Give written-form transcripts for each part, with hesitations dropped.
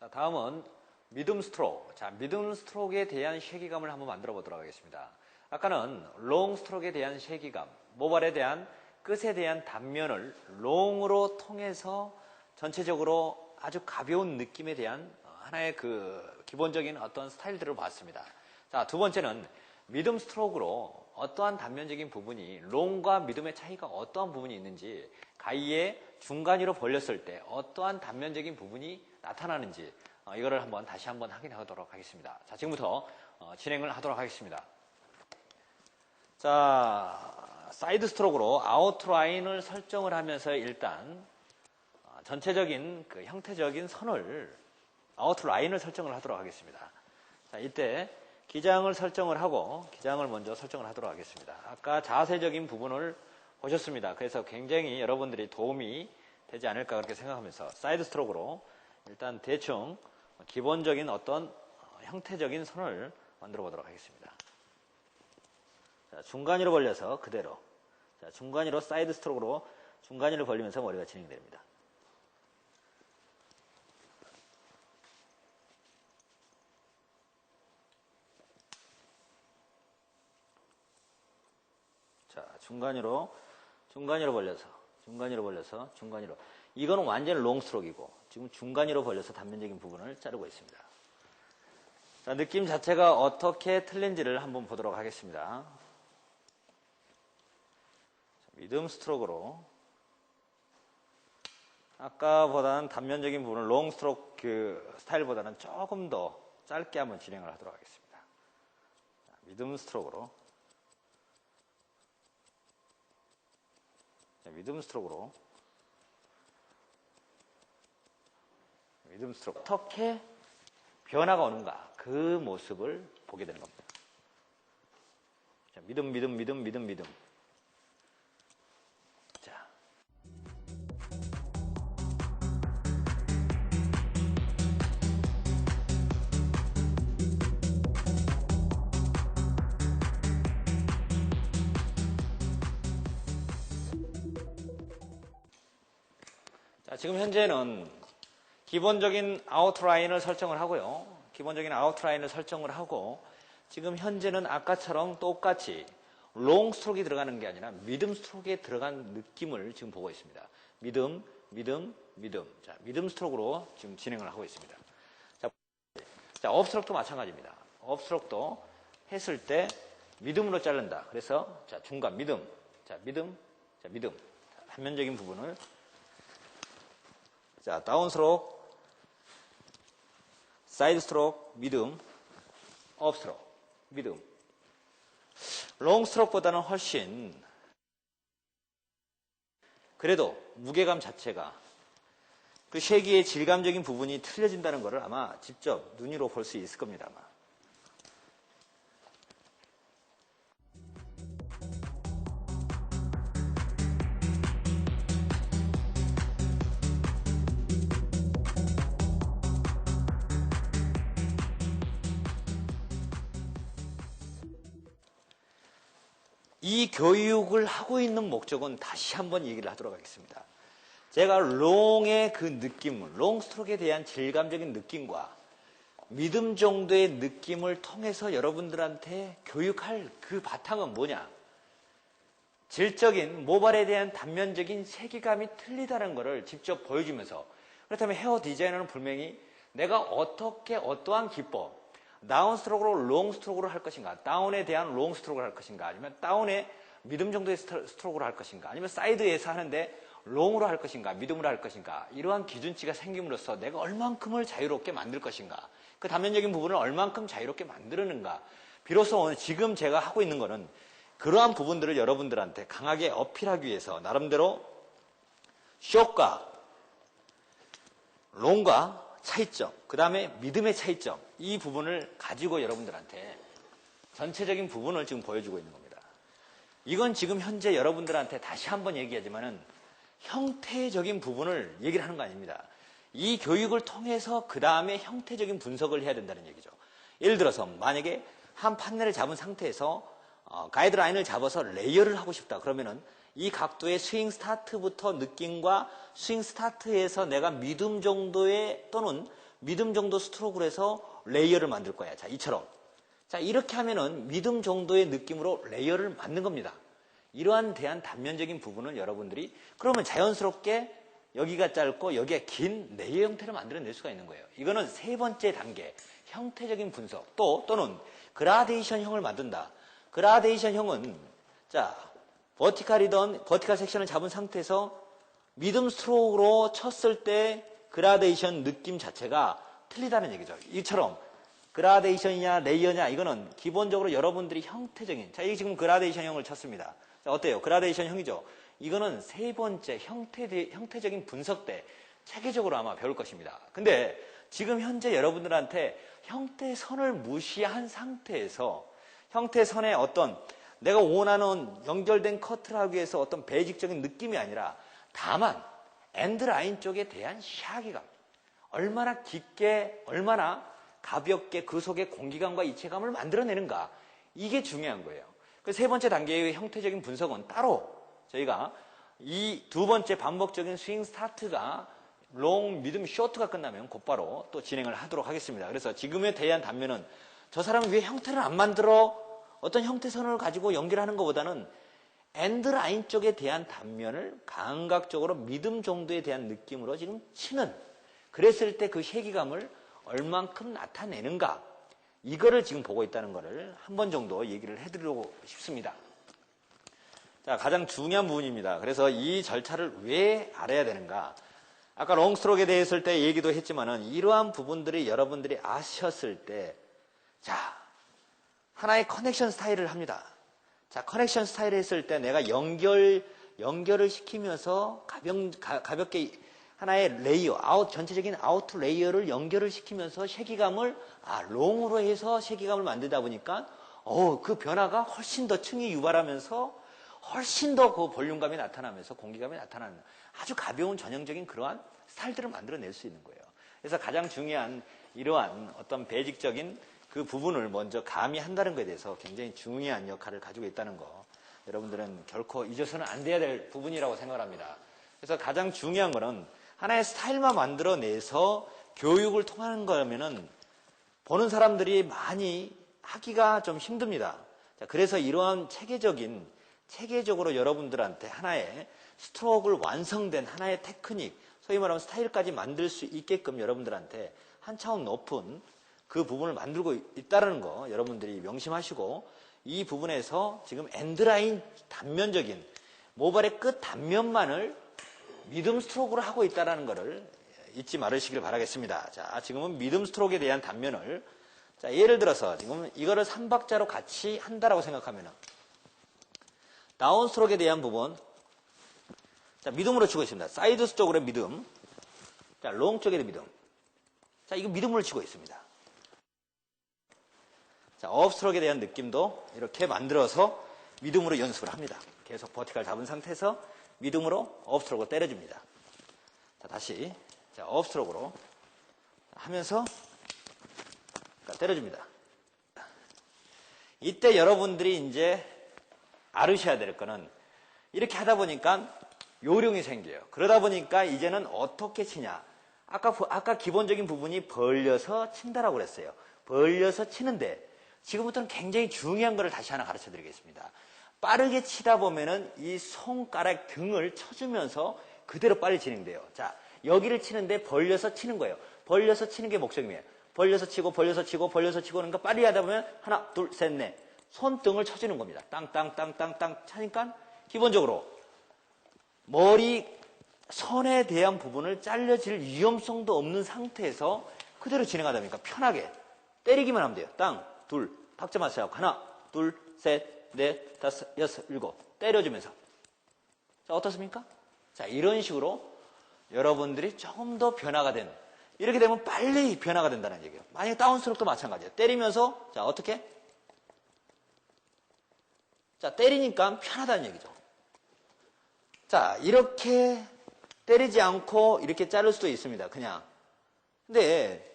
자, 다음은 미듬 스트로크. 자, 미듬 스트로크에 대한 쉐기감을 한번 만들어 보도록 하겠습니다. 아까는 롱 스트로크에 대한 쉐기감, 모발에 대한 끝에 대한 단면을 롱으로 통해서 전체적으로 아주 가벼운 느낌에 대한 하나의 그 기본적인 어떤 스타일들을 봤습니다. 자, 두 번째는 미듬 스트로크로 어떠한 단면적인 부분이 롱과 미듬의 차이가 어떠한 부분이 있는지, 가위의 중간위로 벌렸을 때 어떠한 단면적인 부분이 나타나는지 이거를 다시 한번 확인하도록 하겠습니다. 자, 지금부터 진행을 하도록 하겠습니다. 자, 사이드 스트로크로 아웃라인을 설정을 하면서 일단 전체적인 그 형태적인 선을 아웃라인을 설정을 하도록 하겠습니다. 자, 이때 기장을 설정을 하고 기장을 먼저 설정을 하도록 하겠습니다. 아까 자세적인 부분을 보셨습니다. 그래서 굉장히 여러분들이 도움이 되지 않을까 그렇게 생각하면서 사이드 스트로크로 일단 대충 기본적인 어떤 형태적인 선을 만들어 보도록 하겠습니다. 자, 중간위로 벌려서 그대로. 자, 중간위로 사이드 스트로크로 중간위를 벌리면서 머리가 진행됩니다. 자, 중간위로 벌려서, 중간위로. 이거는 완전 롱 스트로크이고, 지금 중간위로 벌려서 단면적인 부분을 자르고 있습니다. 자, 느낌 자체가 어떻게 틀린지를 한번 보도록 하겠습니다. 자, 미듬 스트로크로, 아까보다는 단면적인 부분을 롱 스트로크 그 스타일보다는 조금 더 짧게 한번 진행을 하도록 하겠습니다. 자, 미듬 스트로크로. 자, 미듬 스트로크로. 어떻게 변화가 오는가, 그 모습을 보게 되는 겁니다. 자, 미듬. 자. 자, 지금 현재는 기본적인 아웃라인을 설정을 하고요. 지금 현재는 아까처럼 똑같이 롱 스트로크에 들어가는 게 아니라 미듬 스트로크에 들어간 느낌을 지금 보고 있습니다. 미듬. 자, 미듬 스트로크로 지금 진행을 하고 있습니다. 자, 업 스트로크도 마찬가지입니다. 업 스트로크도 했을 때 미듬으로 자른다. 그래서 자, 중간 미듬. 자, 미듬. 자, 단면적인 부분을 자, 다운 스트로크, 사이드 스트로크, 미듬, 업 스트로크, 미듬. 롱 스트로크보다는 훨씬 그래도 무게감 자체가 그 쉐기의 질감적인 부분이 틀려진다는 것을 아마 직접 눈으로 볼 수 있을 겁니다. 아마. 이 교육을 하고 있는 목적은 다시 한번 얘기를 하도록 하겠습니다. 제가 롱의 그 느낌, 롱 스트로크에 대한 질감적인 느낌과 미듬 정도의 느낌을 통해서 여러분들한테 교육할 그 바탕은 뭐냐? 질적인 모발에 대한 단면적인 세기감이 틀리다는 것을 직접 보여주면서, 그렇다면 헤어 디자이너는 분명히 내가 어떠한 기법, 다운 스트로크로 롱 스트로크로 할 것인가, 다운에 대한 롱 스트로크를 할 것인가, 아니면 다운에 미듬 정도의 스트로크를 할 것인가, 아니면 사이드에서 하는데 롱으로 할 것인가, 미듬으로 할 것인가, 이러한 기준치가 생김으로써 내가 얼만큼을 자유롭게 만들 것인가, 그 단면적인 부분을 얼만큼 자유롭게 만드는가. 비로소 오늘 지금 제가 하고 있는 거는 그러한 부분들을 여러분들한테 강하게 어필하기 위해서 나름대로 숏과 롱과 차이점, 그 다음에 미듬의 차이점, 이 부분을 가지고 여러분들한테 전체적인 부분을 지금 보여주고 있는 겁니다. 이건 지금 현재 여러분들한테 다시 한번 얘기하지만은 형태적인 부분을 얘기를 하는 거 아닙니다. 이 교육을 통해서 그 다음에 형태적인 분석을 해야 된다는 얘기죠. 예를 들어서 만약에 한 판넬을 잡은 상태에서 가이드라인을 잡아서 레이어를 하고 싶다. 그러면은 이 각도의 스윙 스타트부터 느낌과 스윙 스타트에서 내가 미듬 정도의 또는 미듬 정도 스트로크로 해서 레이어를 만들 거야. 자, 이처럼. 자, 이렇게 하면은 미듬 정도의 느낌으로 레이어를 만든 겁니다. 이러한 대한 단면적인 부분을 여러분들이 그러면 자연스럽게 여기가 짧고 여기가 긴 레이어 형태를 만들어낼 수가 있는 거예요. 이거는 세 번째 단계, 형태적인 분석 또는 그라데이션형을 만든다. 그라데이션형은 자 버티칼 섹션을 잡은 상태에서 미듬 스트로크로 쳤을 때 그라데이션 느낌 자체가 틀리다는 얘기죠. 이처럼 그라데이션이냐 레이어냐 이거는 기본적으로 여러분들이 형태적인 자 이게 지금 그라데이션형을 쳤습니다. 자, 어때요? 그라데이션형이죠. 이거는 세 번째 형태적인 분석 때 체계적으로 아마 배울 것입니다. 근데 지금 현재 여러분들한테 형태선을 무시한 상태에서 형태선의 어떤 내가 원하는 연결된 커트를 하기 위해서 어떤 배직적인 느낌이 아니라 다만 엔드라인 쪽에 대한 이야기감 얼마나 깊게 얼마나 가볍게 그 속에 공기감과 이체감을 만들어내는가 이게 중요한 거예요. 그 세 번째 단계의 형태적인 분석은 따로 저희가 이 두 번째 반복적인 스윙 스타트가 롱, 미듬, 쇼트가 끝나면 곧바로 또 진행을 하도록 하겠습니다. 그래서 지금에 대한 단면은 저 사람은 왜 형태를 안 만들어? 어떤 형태선을 가지고 연결하는 것보다는 엔드라인 쪽에 대한 단면을 감각적으로 미듬 정도에 대한 느낌으로 지금 치는 그랬을 때 그 쉐기감을 얼만큼 나타내는가 이거를 지금 보고 있다는 거를 한 번 정도 얘기를 해드리고 싶습니다. 자, 가장 중요한 부분입니다. 그래서 이 절차를 왜 알아야 되는가? 아까 롱스트로크에 대해서 때 얘기도 했지만은 이러한 부분들이 여러분들이 아셨을 때, 자, 하나의 커넥션 스타일을 합니다. 자, 커넥션 스타일을 했을 때 내가 연결을 시키면서 가볍게 하나의 레이어, 전체적인 아웃 레이어를 연결을 시키면서 쉐기감을, 롱으로 해서 쉐기감을 만들다 보니까, 그 변화가 훨씬 더 층이 유발하면서 훨씬 더 그 볼륨감이 나타나면서 공기감이 나타나는 아주 가벼운 전형적인 그러한 스타일들을 만들어낼 수 있는 거예요. 그래서 가장 중요한 이러한 어떤 배직적인 그 부분을 먼저 가미한다는 것에 대해서 굉장히 중요한 역할을 가지고 있다는 거 여러분들은 결코 잊어서는 안 돼야 될 부분이라고 생각을 합니다. 그래서 가장 중요한 거는 하나의 스타일만 만들어내서 교육을 통하는 거라면은 보는 사람들이 많이 하기가 좀 힘듭니다. 자, 그래서 이러한 체계적으로 여러분들한테 하나의 스트로크를 완성된 하나의 테크닉, 소위 말하면 스타일까지 만들 수 있게끔 여러분들한테 한 차원 높은 그 부분을 만들고 있다는 거 여러분들이 명심하시고 이 부분에서 지금 엔드라인 단면적인 모발의 끝 단면만을 미듬 스트로크로 하고 있다는 것을 잊지 말으시길 바라겠습니다. 자, 지금은 미듬 스트로크에 대한 단면을 자, 예를 들어서 지금 이거를 3박자로 같이 한다라고 생각하면은 다운 스트로크에 대한 부분 자, 미듬으로 치고 있습니다. 사이드 쪽으로 미듬 자, 롱 쪽에도 미듬 자, 이거 미듬으로 치고 있습니다. 자, 업 스트로크에 대한 느낌도 이렇게 만들어서 미듬으로 연습을 합니다. 계속 버티칼 잡은 상태에서 미듬으로 업 스트로크로 때려줍니다. 자, 다시 자, 업 스트로크로 하면서 때려줍니다. 이때 여러분들이 이제 알으셔야 될 거는 이렇게 하다 보니까 요령이 생겨요. 그러다 보니까 이제는 어떻게 치냐. 아까 기본적인 부분이 벌려서 친다라고 그랬어요. 벌려서 치는데 지금부터는 굉장히 중요한 것을 다시 하나 가르쳐 드리겠습니다. 빠르게 치다 보면은 이 손가락 등을 쳐주면서 그대로 빨리 진행돼요. 자, 여기를 치는데 벌려서 치는 거예요. 벌려서 치는 게 목적이에요. 벌려서 치고 그러니까 빨리 하다 보면 하나, 둘, 셋, 넷. 손등을 쳐주는 겁니다. 땅땅땅땅땅 차니까 기본적으로 머리 선에 대한 부분을 잘려질 위험성도 없는 상태에서 그대로 진행하다 보니까 편하게 때리기만 하면 돼요. 땅, 둘, 박자 맞춰서 하나, 둘, 셋, 넷, 다섯, 여섯, 일곱 때려주면서 자, 어떻습니까? 자, 이런 식으로 여러분들이 조금 더 변화가 된 이렇게 되면 빨리 변화가 된다는 얘기예요. 만약에 다운 스트로크도 마찬가지예요. 때리면서 자, 어떻게? 자, 때리니까 편하다는 얘기죠. 자, 이렇게 때리지 않고 이렇게 자를 수도 있습니다. 그냥. 근데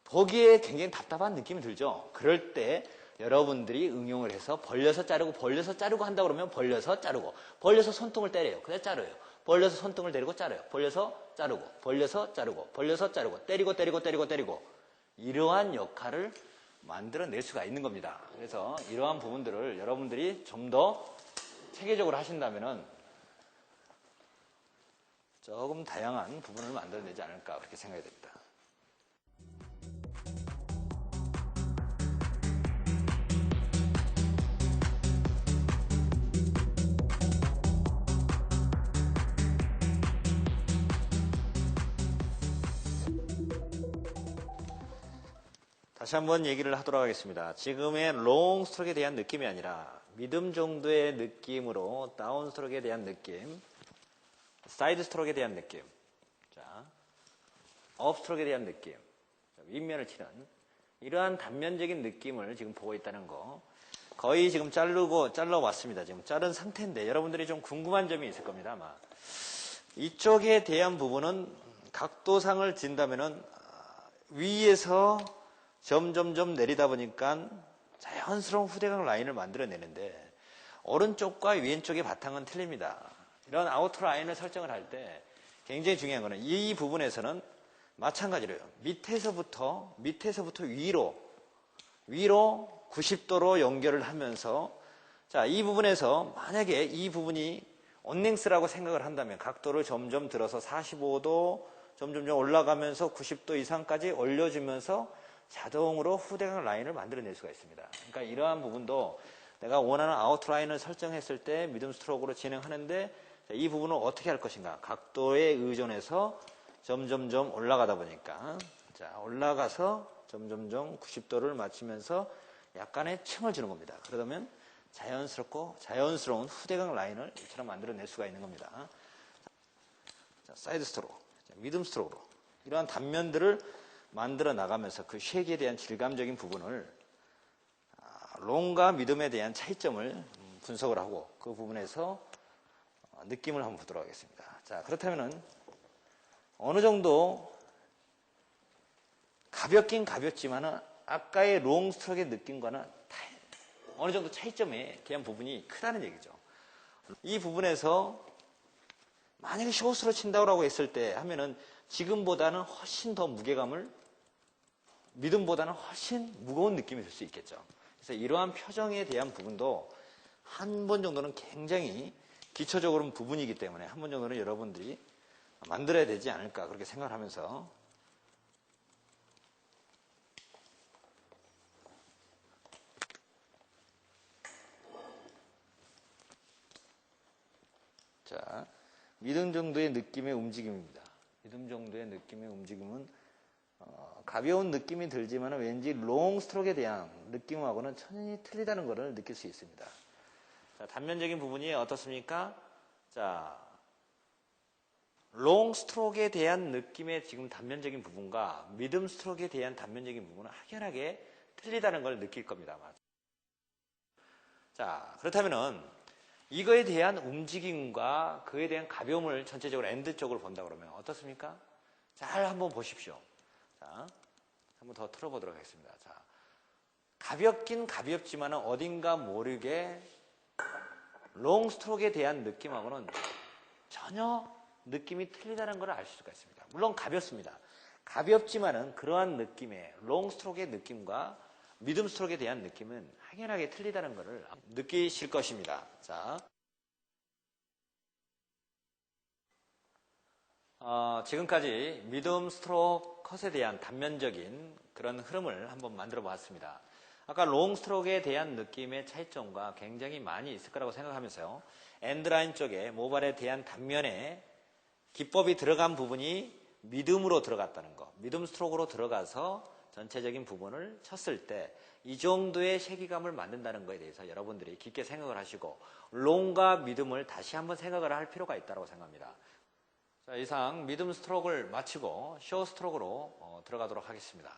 보기에 굉장히 답답한 느낌이 들죠. 그럴 때 여러분들이 응용을 해서 벌려서 자르고 한다 그러면 벌려서 자르고, 벌려서 손등을 때려요. 그래서 자르요. 벌려서 손등을 때리고 자르요. 벌려서 자르고, 벌려서 자르고, 벌려서 자르고, 때리고. 이러한 역할을 만들어낼 수가 있는 겁니다. 그래서 이러한 부분들을 여러분들이 좀 더 체계적으로 하신다면은 조금 다양한 부분을 만들어내지 않을까 그렇게 생각이 됩니다. 다시 한번 얘기를 하도록 하겠습니다. 지금의 롱 스트로크에 대한 느낌이 아니라 미듬 정도의 느낌으로 다운 스트로크에 대한 느낌, 사이드 스트로크에 대한 느낌, 자, 업 스트로크에 대한 느낌, 윗면을 치는 이러한 단면적인 느낌을 지금 보고 있다는 거. 거의 지금 잘라왔습니다. 지금 자른 상태인데 여러분들이 좀 궁금한 점이 있을 겁니다. 아마 이쪽에 대한 부분은 각도상을 진다면은 위에서 점점점 내리다 보니까 자연스러운 후대각 라인을 만들어내는데 오른쪽과 왼쪽의 바탕은 틀립니다. 이런 아우터라인을 설정을 할 때 굉장히 중요한 거는 이 부분에서는 마찬가지로요. 밑에서부터 위로 90도로 연결을 하면서 자, 이 부분에서 만약에 이 부분이 온랭스라고 생각을 한다면 각도를 점점 들어서 45도 점점점 올라가면서 90도 이상까지 올려주면서 자동으로 후대각 라인을 만들어낼 수가 있습니다. 그러니까 이러한 부분도 내가 원하는 아웃라인을 설정했을 때 미듬 스트로크로 진행하는데 이 부분을 어떻게 할 것인가. 각도에 의존해서 점점점 올라가다 보니까 자, 올라가서 점점점 90도를 맞추면서 약간의 층을 주는 겁니다. 그러면 자연스러운 후대각 라인을 이처럼 만들어낼 수가 있는 겁니다. 자, 사이드 스트로크, 미듬 스트로크로 이러한 단면들을 만들어 나가면서 그 쉐이크에 대한 질감적인 부분을 롱과 미듬에 대한 차이점을 분석을 하고 그 부분에서 느낌을 한번 보도록 하겠습니다. 자, 그렇다면은 어느 정도 가볍긴 가볍지만은 아까의 롱 스트로크의 느낌과는 어느 정도 차이점에 대한 부분이 크다는 얘기죠. 이 부분에서 만약에 숏으로 친다고 했을 때 하면은 지금보다는 훨씬 더 무게감을 미듬보다는 훨씬 무거운 느낌이 들 수 있겠죠. 그래서 이러한 표정에 대한 부분도 한 번 정도는 굉장히 기초적으로는 부분이기 때문에 한 번 정도는 여러분들이 만들어야 되지 않을까 그렇게 생각을 하면서 자, 미듬 정도의 느낌의 움직임입니다. 미듬 정도의 느낌의 움직임은 가벼운 느낌이 들지만 왠지 롱 스트로크에 대한 느낌하고는 천연히 틀리다는 것을 느낄 수 있습니다. 자, 단면적인 부분이 어떻습니까? 자, 롱 스트로크에 대한 느낌의 지금 단면적인 부분과 미듬 스트로크에 대한 단면적인 부분은 확연하게 틀리다는 걸 느낄 겁니다. 자, 그렇다면은 이거에 대한 움직임과 그에 대한 가벼움을 전체적으로 엔드 쪽으로 본다 그러면 어떻습니까? 잘 한번 보십시오. 자, 한번 더 틀어보도록 하겠습니다. 자, 가볍긴 가볍지만 어딘가 모르게 롱 스트로크에 대한 느낌하고는 전혀 느낌이 틀리다는 걸 알 수가 있습니다. 물론 가볍습니다. 가볍지만은 그러한 느낌의 롱 스트로크의 느낌과 미듬 스트로크에 대한 느낌은 확연하게 틀리다는 것을 느끼실 것입니다. 자, 지금까지 미듬 스트로크 컷에 대한 단면적인 그런 흐름을 한번 만들어 보았습니다. 아까 롱 스트로크에 대한 느낌의 차이점과 굉장히 많이 있을 거라고 생각하면서요. 엔드라인 쪽에 모발에 대한 단면에 기법이 들어간 부분이 미듬으로 들어갔다는 거. 미듬 스트로크로 들어가서 전체적인 부분을 쳤을 때 이 정도의 세기감을 만든다는 것에 대해서 여러분들이 깊게 생각을 하시고 롱과 미듬을 다시 한번 생각을 할 필요가 있다고 생각합니다. 자, 이상 미듬 스트로크를 마치고 숏 스트로크로 들어가도록 하겠습니다.